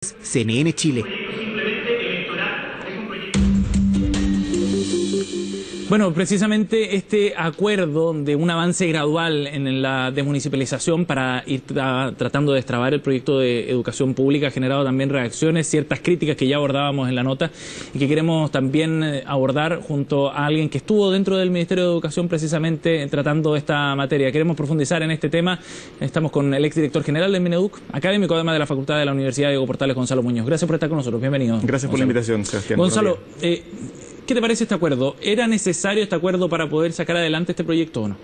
CNN Chile. Bueno, precisamente este acuerdo de un avance gradual en la desmunicipalización para ir tratando de destrabar el proyecto de educación pública ha generado también reacciones, ciertas críticas que ya abordábamos en la nota y que queremos también abordar junto a alguien que estuvo dentro del Ministerio de Educación precisamente tratando esta materia. Queremos profundizar en este tema. Estamos con el exdirector general del Mineduc, académico además de la Facultad de la Universidad Diego Portales, Gonzalo Muñoz. Gracias por estar con nosotros. Bienvenido. Gracias por la invitación, Sebastián. Gonzalo, ¿qué te parece este acuerdo? ¿Era necesario este acuerdo para poder sacar adelante este proyecto o no?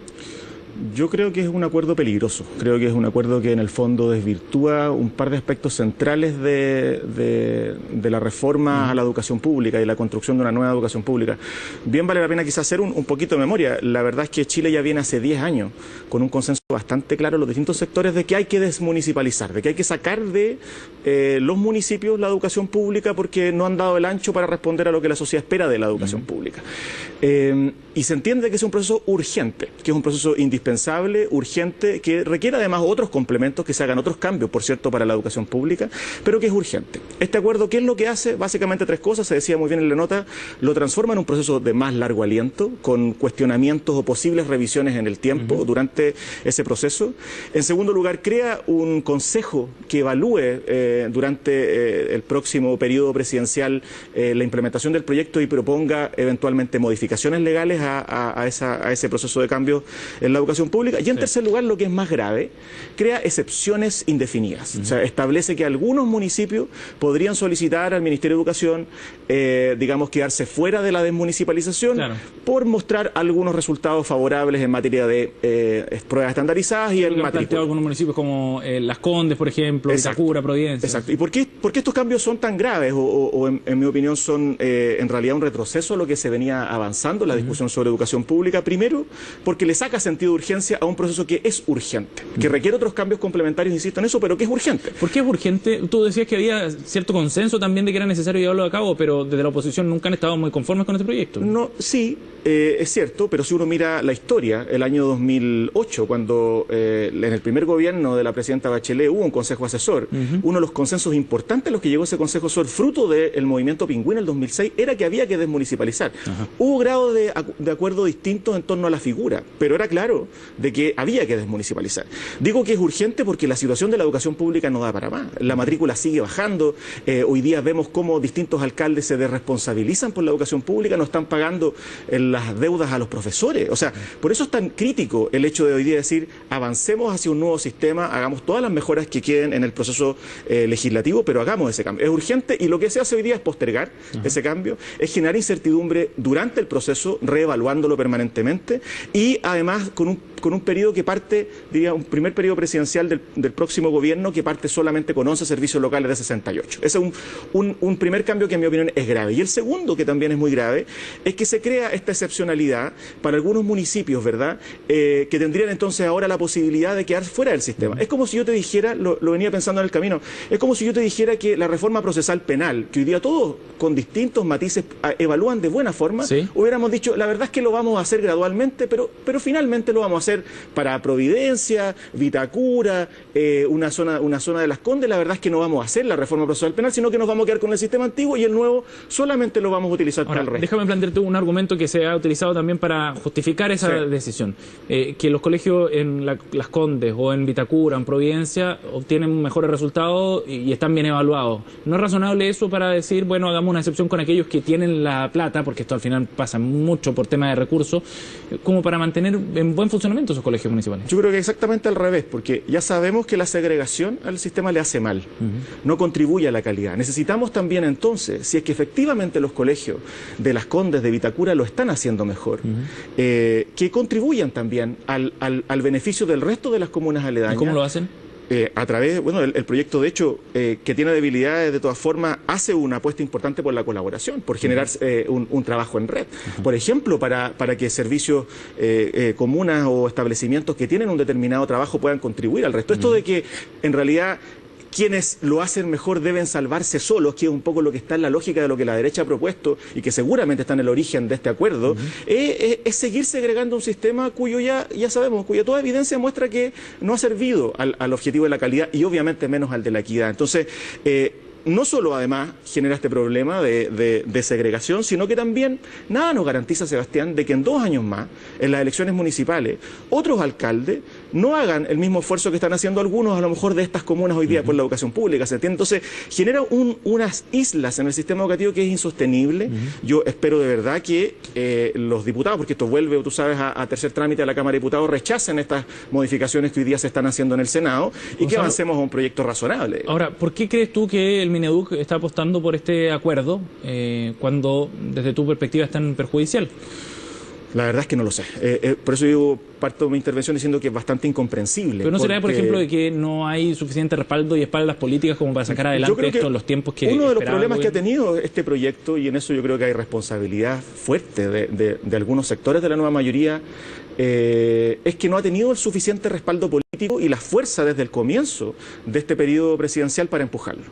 Yo creo que es un acuerdo peligroso. Creo que es un acuerdo que en el fondo desvirtúa un par de aspectos centrales de la reforma a la educación pública y la construcción de una nueva educación pública. Bien vale la pena quizás hacer un poquito de memoria. La verdad es que Chile ya viene hace 10 años con un consenso bastante claro en los distintos sectores de que hay que desmunicipalizar, de que hay que sacar de los municipios la educación pública porque no han dado el ancho para responder a lo que la sociedad espera de la educación pública. Y se entiende que es un proceso urgente, que es un proceso indispensable, urgente, que requiere además otros complementos, que se hagan otros cambios, por cierto, para la educación pública, pero que es urgente. Este acuerdo, ¿qué es lo que hace? Básicamente tres cosas, se decía muy bien en la nota, lo transforma en un proceso de más largo aliento, con cuestionamientos o posibles revisiones en el tiempo durante ese proceso. En segundo lugar, crea un consejo que evalúe durante el próximo periodo presidencial la implementación del proyecto y proponga eventualmente modificaciones legales a ese proceso de cambio en la educación pública. Y en tercer lugar, lo que es más grave, crea excepciones indefinidas. O sea, establece que algunos municipios podrían solicitar al Ministerio de Educación, digamos, quedarse fuera de la desmunicipalización por mostrar algunos resultados favorables en materia de pruebas estandarizadas y el matrícula. Algunos municipios como Las Condes, por ejemplo, Vitacura, Providencia. Exacto. ¿Y por qué estos cambios son tan graves o en mi opinión son en realidad un retroceso a lo que se venía avanzando en la discusión sobre educación pública? Primero, porque le saca sentido de urgencia a un proceso que es urgente, que requiere otros cambios complementarios, insisto en eso, pero que es urgente. ¿Por qué es urgente? Tú decías que había cierto consenso también de que era necesario llevarlo a cabo, pero desde la oposición nunca han estado muy conformes con este proyecto. No, sí, es cierto, pero si uno mira la historia, el año 2008, cuando en el primer gobierno de la presidenta Bachelet hubo un consejo asesor, uno de los consensos importantes a los que llegó ese consejo asesor, fruto del movimiento Pingüino en el 2006, era que había que desmunicipalizar. Hubo grados de acuerdo distintos en torno a la figura, pero era claro de que había que desmunicipalizar. Digo que es urgente porque la situación de la educación pública no da para más. La matrícula sigue bajando. Hoy día vemos cómo distintos alcaldes se desresponsabilizan por la educación pública, no están pagando las deudas a los profesores. O sea, por eso es tan crítico el hecho de hoy día decir, avancemos hacia un nuevo sistema, hagamos todas las mejoras que queden en el proceso legislativo, pero hagamos ese cambio. Es urgente y lo que se hace hoy día es postergar ese cambio, es generar incertidumbre durante el proceso, reevaluándolo permanentemente y además con un periodo que parte, diría, un primer periodo presidencial del próximo gobierno que parte solamente con 11 servicios locales de 68. Ese es un primer cambio que en mi opinión es grave. Y el segundo, que también es muy grave, es que se crea esta excepcionalidad para algunos municipios, ¿verdad?, que tendrían entonces ahora la posibilidad de quedar fuera del sistema. Es como si yo te dijera, lo venía pensando en el camino, es como si yo te dijera que la reforma procesal penal, que hoy día todos con distintos matices evalúan de buena forma, hubiéramos dicho, la verdad es que lo vamos a hacer gradualmente, pero finalmente lo vamos a hacer para Providencia, Vitacura, una zona de Las Condes. La verdad es que no vamos a hacer la reforma procesal penal, sino que nos vamos a quedar con el sistema antiguo y el nuevo solamente lo vamos a utilizar para el resto. Déjame plantearte un argumento que se ha utilizado también para justificar esa decisión. Que los colegios en Las Condes o en Vitacura, en Providencia, obtienen mejores resultados y están bien evaluados. ¿No es razonable eso para decir, bueno, hagamos una excepción con aquellos que tienen la plata, porque esto al final pasa mucho por tema de recursos, como para mantener en buen funcionamiento esos colegios municipales? Yo creo que exactamente al revés, porque ya sabemos que la segregación al sistema le hace mal, no contribuye a la calidad. Necesitamos también entonces, si es que efectivamente los colegios de Las Condes, de Vitacura lo están haciendo mejor, que contribuyan también al beneficio del resto de las comunas aledañas. ¿Y cómo lo hacen? A través, bueno, el proyecto de hecho, que tiene debilidades de todas formas, hace una apuesta importante por la colaboración, por generar un trabajo en red. Por ejemplo, para que servicios, comunas o establecimientos que tienen un determinado trabajo puedan contribuir al resto. Esto de que en realidad quienes lo hacen mejor deben salvarse solos, que es un poco lo que está en la lógica de lo que la derecha ha propuesto y que seguramente está en el origen de este acuerdo, es seguir segregando un sistema cuyo ya sabemos, cuya toda evidencia muestra que no ha servido al objetivo de la calidad y obviamente menos al de la equidad. Entonces, no solo además genera este problema de segregación, sino que también nada nos garantiza, Sebastián, de que en 2 años más, en las elecciones municipales, otros alcaldes no hagan el mismo esfuerzo que están haciendo algunos, a lo mejor, de estas comunas hoy día por la educación pública, ¿se entiende? Entonces, genera unas islas en el sistema educativo que es insostenible. Yo espero de verdad que los diputados, porque esto vuelve, tú sabes, a tercer trámite a la Cámara de Diputados, rechacen estas modificaciones que hoy día se están haciendo en el Senado y que avancemos a un proyecto razonable. Ahora, ¿por qué crees tú que el Mineduc está apostando por este acuerdo cuando desde tu perspectiva es tan perjudicial? La verdad es que no lo sé. Por eso yo parto de mi intervención diciendo que es bastante incomprensible. Pero ¿no será, por ejemplo, de que no hay suficiente respaldo y espaldas políticas como para sacar adelante esto en los tiempos que uno de los problemas que ha tenido este proyecto, y en eso yo creo que hay responsabilidad fuerte de algunos sectores de la nueva mayoría, es que no ha tenido el suficiente respaldo político y la fuerza desde el comienzo de este periodo presidencial para empujarlo.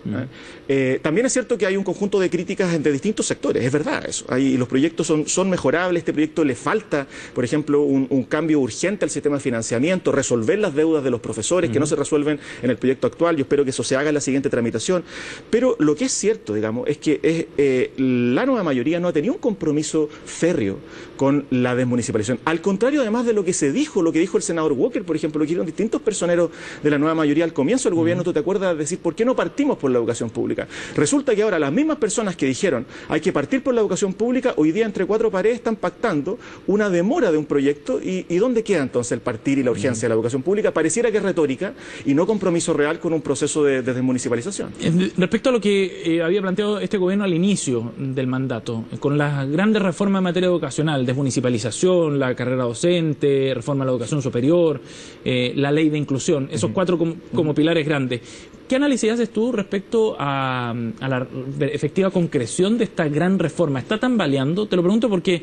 También es cierto que hay un conjunto de críticas de distintos sectores, es verdad eso. Los proyectos son mejorables, este proyecto le falta, por ejemplo, un cambio urgente al sistema de financiamiento, resolver las deudas de los profesores que no se resuelven en el proyecto actual. Yo espero que eso se haga en la siguiente tramitación. Pero lo que es cierto, digamos, es que la nueva mayoría no ha tenido un compromiso férreo con la desmunicipalización. Al contrario, además de lo que se dijo, lo que dijo el senador Walker, por ejemplo, lo que dijeron distintos personeros de la nueva mayoría al comienzo del gobierno, ¿tú te acuerdas de decir por qué no partimos por la educación pública? Resulta que ahora las mismas personas que dijeron hay que partir por la educación pública, hoy día entre 4 paredes están pactando una demora de un proyecto. ¿Y dónde queda entonces el partir y la urgencia de la educación pública? Pareciera que es retórica y no compromiso real con un proceso de desmunicipalización. Respecto a lo que había planteado este gobierno al inicio del mandato, con las grandes reformas en materia educacional, desmunicipalización, la carrera docente, reforma a la educación superior, la ley de inclusión, esos 4 como pilares grandes. ¿Qué análisis haces tú respecto a la efectiva concreción de esta gran reforma? ¿Está tambaleando? Te lo pregunto porque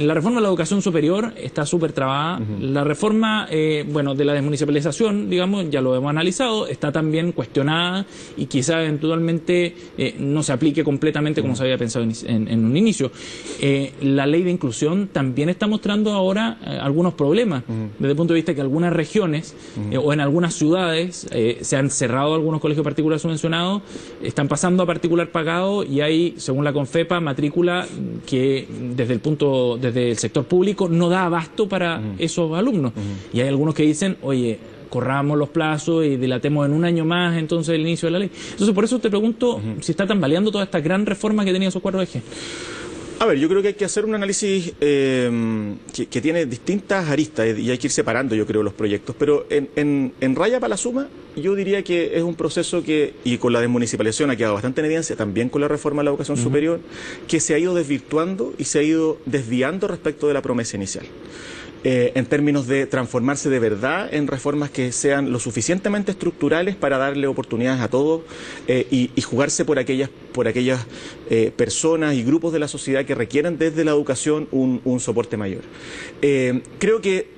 la reforma de la educación superior está súper trabada. La reforma, de la desmunicipalización, digamos, ya lo hemos analizado, está también cuestionada y quizá eventualmente no se aplique completamente como se había pensado en un inicio. La ley de inclusión también está mostrando ahora algunos problemas, desde el punto de vista que algunas regiones o en algunas ciudades se han cerrado algunos colegios particulares subvencionados, están pasando a particular pagado y hay, según la Confepa, matrícula que desde el sector público no da abasto para esos alumnos. Y hay algunos que dicen, oye, corramos los plazos y dilatemos en 1 año más entonces el inicio de la ley. Entonces, por eso te pregunto si está tambaleando toda esta gran reforma que tenía esos 4 ejes. A ver, yo creo que hay que hacer un análisis que tiene distintas aristas y hay que ir separando, yo creo, los proyectos. Pero en raya para la suma, yo diría que es un proceso que, y con la desmunicipalización ha quedado bastante en evidencia, también con la reforma de la educación superior, que se ha ido desvirtuando y se ha ido desviando respecto de la promesa inicial. En términos de transformarse de verdad en reformas que sean lo suficientemente estructurales para darle oportunidades a todos y jugarse por aquellas personas y grupos de la sociedad que requieren desde la educación un soporte mayor. Creo que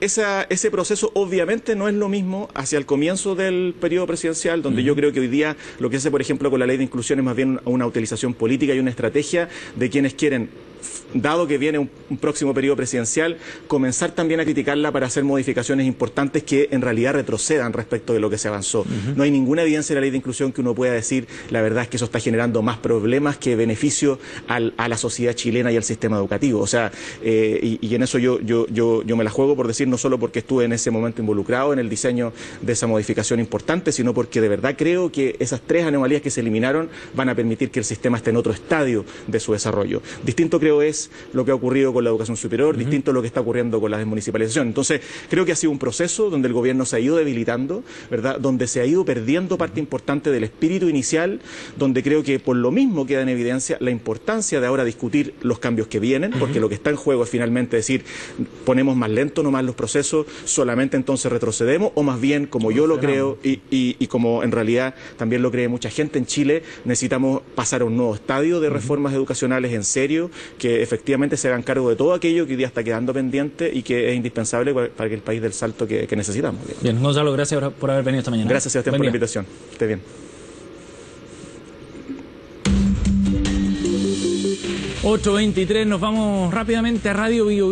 ese proceso obviamente no es lo mismo hacia el comienzo del periodo presidencial, donde yo creo que hoy día lo que hace, por ejemplo, con la ley de inclusión es más bien una utilización política y una estrategia de quienes quieren, dado que viene un próximo periodo presidencial, comenzar también a criticarla para hacer modificaciones importantes que en realidad retrocedan respecto de lo que se avanzó. No hay ninguna evidencia en la ley de inclusión que uno pueda decir, la verdad es que eso está generando más problemas que beneficio a la sociedad chilena y al sistema educativo. O sea, y en eso yo me la juego por decir, no solo porque estuve en ese momento involucrado en el diseño de esa modificación importante, sino porque de verdad creo que esas 3 anomalías que se eliminaron van a permitir que el sistema esté en otro estadio de su desarrollo. Distinto creo es lo que ha ocurrido con la educación superior, distinto a lo que está ocurriendo con la desmunicipalización. Entonces, creo que ha sido un proceso donde el gobierno se ha ido debilitando, ¿verdad? Donde se ha ido perdiendo parte importante del espíritu inicial, donde creo que por lo mismo queda en evidencia la importancia de ahora discutir los cambios que vienen, porque lo que está en juego es finalmente decir, ponemos más lento nomás los procesos, solamente entonces retrocedemos, o más bien, como yo lo creo y como en realidad también lo cree mucha gente en Chile, necesitamos pasar a un nuevo estadio de reformas educacionales en serio, que efectivamente se hagan cargo de todo aquello que hoy día está quedando pendiente y que es indispensable para que el país dé el salto que necesitamos. Bien, Gonzalo, gracias por haber venido esta mañana. Gracias, Sebastián, por la invitación. Esté bien. 8:23, nos vamos rápidamente a Radio Bio.